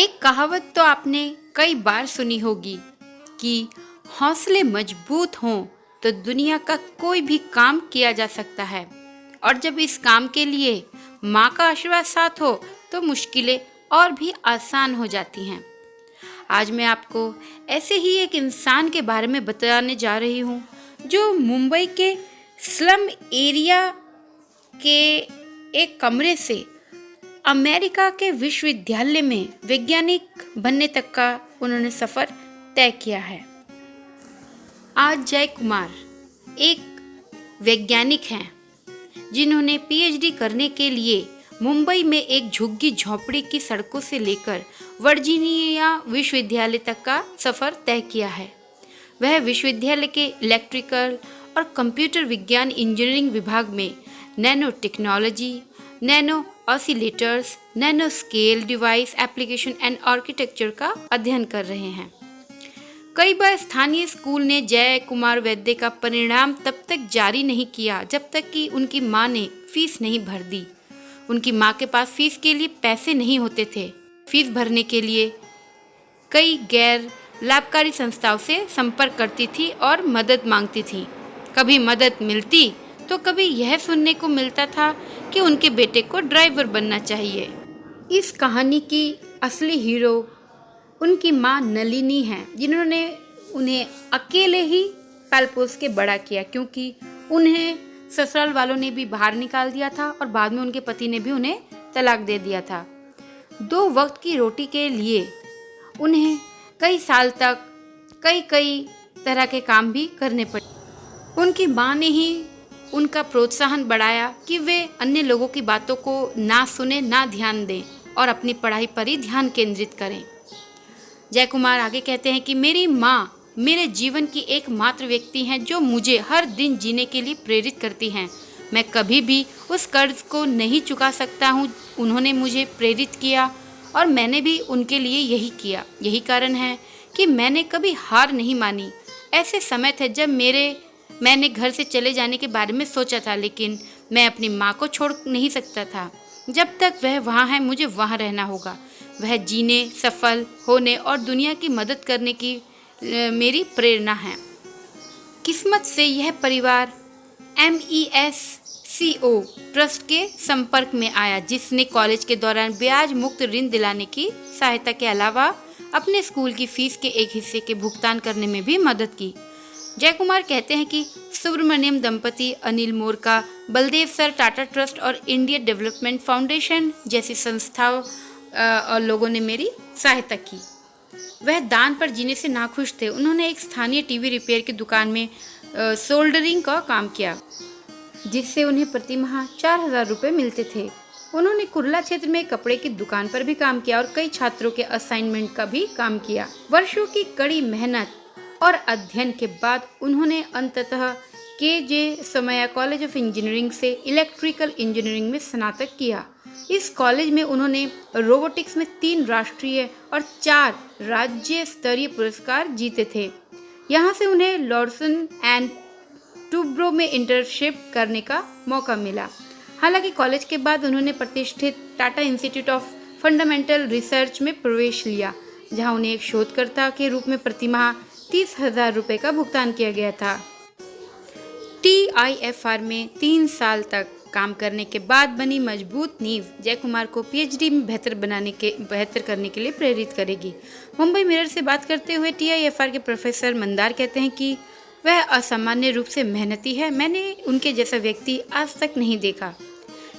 एक कहावत तो आपने कई बार सुनी होगी कि हौसले मजबूत हों तो दुनिया का कोई भी काम किया जा सकता है, और जब इस काम के लिए माँ का आशीर्वाद साथ हो तो मुश्किलें और भी आसान हो जाती हैं। आज मैं आपको ऐसे ही एक इंसान के बारे में बताने जा रही हूँ जो मुंबई के स्लम एरिया के एक कमरे से अमेरिका के विश्वविद्यालय में वैज्ञानिक बनने तक का उन्होंने सफ़र तय किया है। आज जय कुमार एक वैज्ञानिक हैं जिन्होंने पीएचडी करने के लिए मुंबई में एक झुग्गी झोंपड़ी की सड़कों से लेकर वर्जीनिया विश्वविद्यालय तक का सफ़र तय किया है। वह विश्वविद्यालय के इलेक्ट्रिकल और कंप्यूटर विज्ञान इंजीनियरिंग विभाग में nano technology, nano oscillators, nano scale device application and architecture का अध्ययन कर रहे हैं। कई बार स्थानीय स्कूल ने जय कुमार वैद्य का परिणाम तब तक जारी नहीं किया जब तक कि उनकी मां ने फीस नहीं भर दी। उनकी मां के पास फीस के लिए पैसे नहीं होते थे। फीस भरने के लिए कई गैर लाभकारी संस्थाओं से संपर्क करती थी और मदद मांगती थी। कभी मदद मिलती तो कभी यह सुनने को मिलता था कि उनके बेटे को ड्राइवर बनना चाहिए। इस कहानी की असली हीरो उनकी माँ नलिनी हैं, जिन्होंने उन्हें अकेले ही पाल पोस के बड़ा किया, क्योंकि उन्हें ससुराल वालों ने भी बाहर निकाल दिया था और बाद में उनके पति ने भी उन्हें तलाक दे दिया था। 2 वक्त की रोटी के लिए उन्हें कई साल तक कई तरह के काम भी करने पड़े। उनकी माँ ने ही उनका प्रोत्साहन बढ़ाया कि वे अन्य लोगों की बातों को ना सुने, ना ध्यान दें और अपनी पढ़ाई पर ही ध्यान केंद्रित करें। जय कुमार आगे कहते हैं कि मेरी माँ मेरे जीवन की एकमात्र व्यक्ति हैं जो मुझे हर दिन जीने के लिए प्रेरित करती हैं। मैं कभी भी उस कर्ज को नहीं चुका सकता हूँ। उन्होंने मुझे प्रेरित किया और मैंने भी उनके लिए यही किया। यही कारण है कि मैंने कभी हार नहीं मानी। ऐसे समय थे जब मैंने घर से चले जाने के बारे में सोचा था, लेकिन मैं अपनी माँ को छोड़ नहीं सकता था। जब तक वह वहाँ है मुझे वहाँ रहना होगा। वह जीने, सफल होने और दुनिया की मदद करने की मेरी प्रेरणा है। किस्मत से यह परिवार MESCO ट्रस्ट के संपर्क में आया, जिसने कॉलेज के दौरान ब्याज मुक्त ऋण दिलाने की सहायता के अलावा अपने स्कूल की फीस के एक हिस्से के भुगतान करने में भी मदद की। जय कुमार कहते हैं कि सुब्रमण्यम दंपति, अनिल मोरका, बलदेव सर टाटा ट्रस्ट और इंडिया डेवलपमेंट फाउंडेशन जैसी संस्थाओं और लोगों ने मेरी सहायता की। वह दान पर जीने से नाखुश थे। उन्होंने एक स्थानीय टीवी रिपेयर की दुकान में सोल्डरिंग का काम किया, जिससे उन्हें प्रति माह 4000 रुपये मिलते थे। उन्होंने कुर्ला क्षेत्र में कपड़े की दुकान पर भी काम किया और कई छात्रों के असाइनमेंट का भी काम किया। वर्षों की कड़ी मेहनत और अध्ययन के बाद उन्होंने अंततः KJ Somaiya college of engineering से इलेक्ट्रिकल इंजीनियरिंग में स्नातक किया। इस कॉलेज में उन्होंने रोबोटिक्स में 3 राष्ट्रीय और 4 राज्य स्तरीय पुरस्कार जीते थे। यहाँ से उन्हें लॉर्सन एंड टूब्रो में इंटर्नशिप करने का मौका मिला। हालांकि कॉलेज के बाद उन्होंने प्रतिष्ठित Tata institute of fundamental research में प्रवेश लिया, जहाँ उन्हें एक शोधकर्ता के रूप में प्रति माह 30,000 रुपये का भुगतान किया गया था। TIFR में 3 साल तक काम करने के बाद बनी मजबूत नींव जय कुमार को पीएचडी में बेहतर करने के लिए प्रेरित करेगी। मुंबई मिरर से बात करते हुए TIFR के प्रोफेसर मंदार कहते हैं कि वह असामान्य रूप से मेहनती है। मैंने उनके जैसा व्यक्ति आज तक नहीं देखा।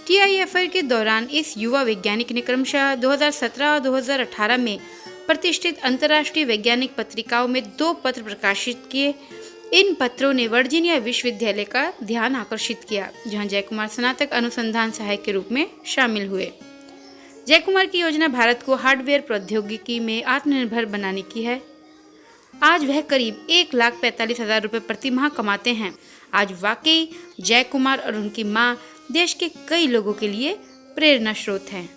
TIFR के दौरान इस युवा वैज्ञानिक ने क्रमशः 2017 और 2018 में प्रतिष्ठित अंतर्राष्ट्रीय वैज्ञानिक पत्रिकाओं में 2 पत्र प्रकाशित किए। इन पत्रों ने वर्जीनिया विश्वविद्यालय का ध्यान आकर्षित किया, जहां जय कुमार स्नातक अनुसंधान सहायक के रूप में शामिल हुए। जय कुमार की योजना भारत को हार्डवेयर प्रौद्योगिकी में आत्मनिर्भर बनाने की है। आज वह करीब 1,45,000 रुपये प्रति माह कमाते हैं। आज वाकई जय कुमार और उनकी मां देश के कई लोगों के लिए प्रेरणा स्रोत हैं।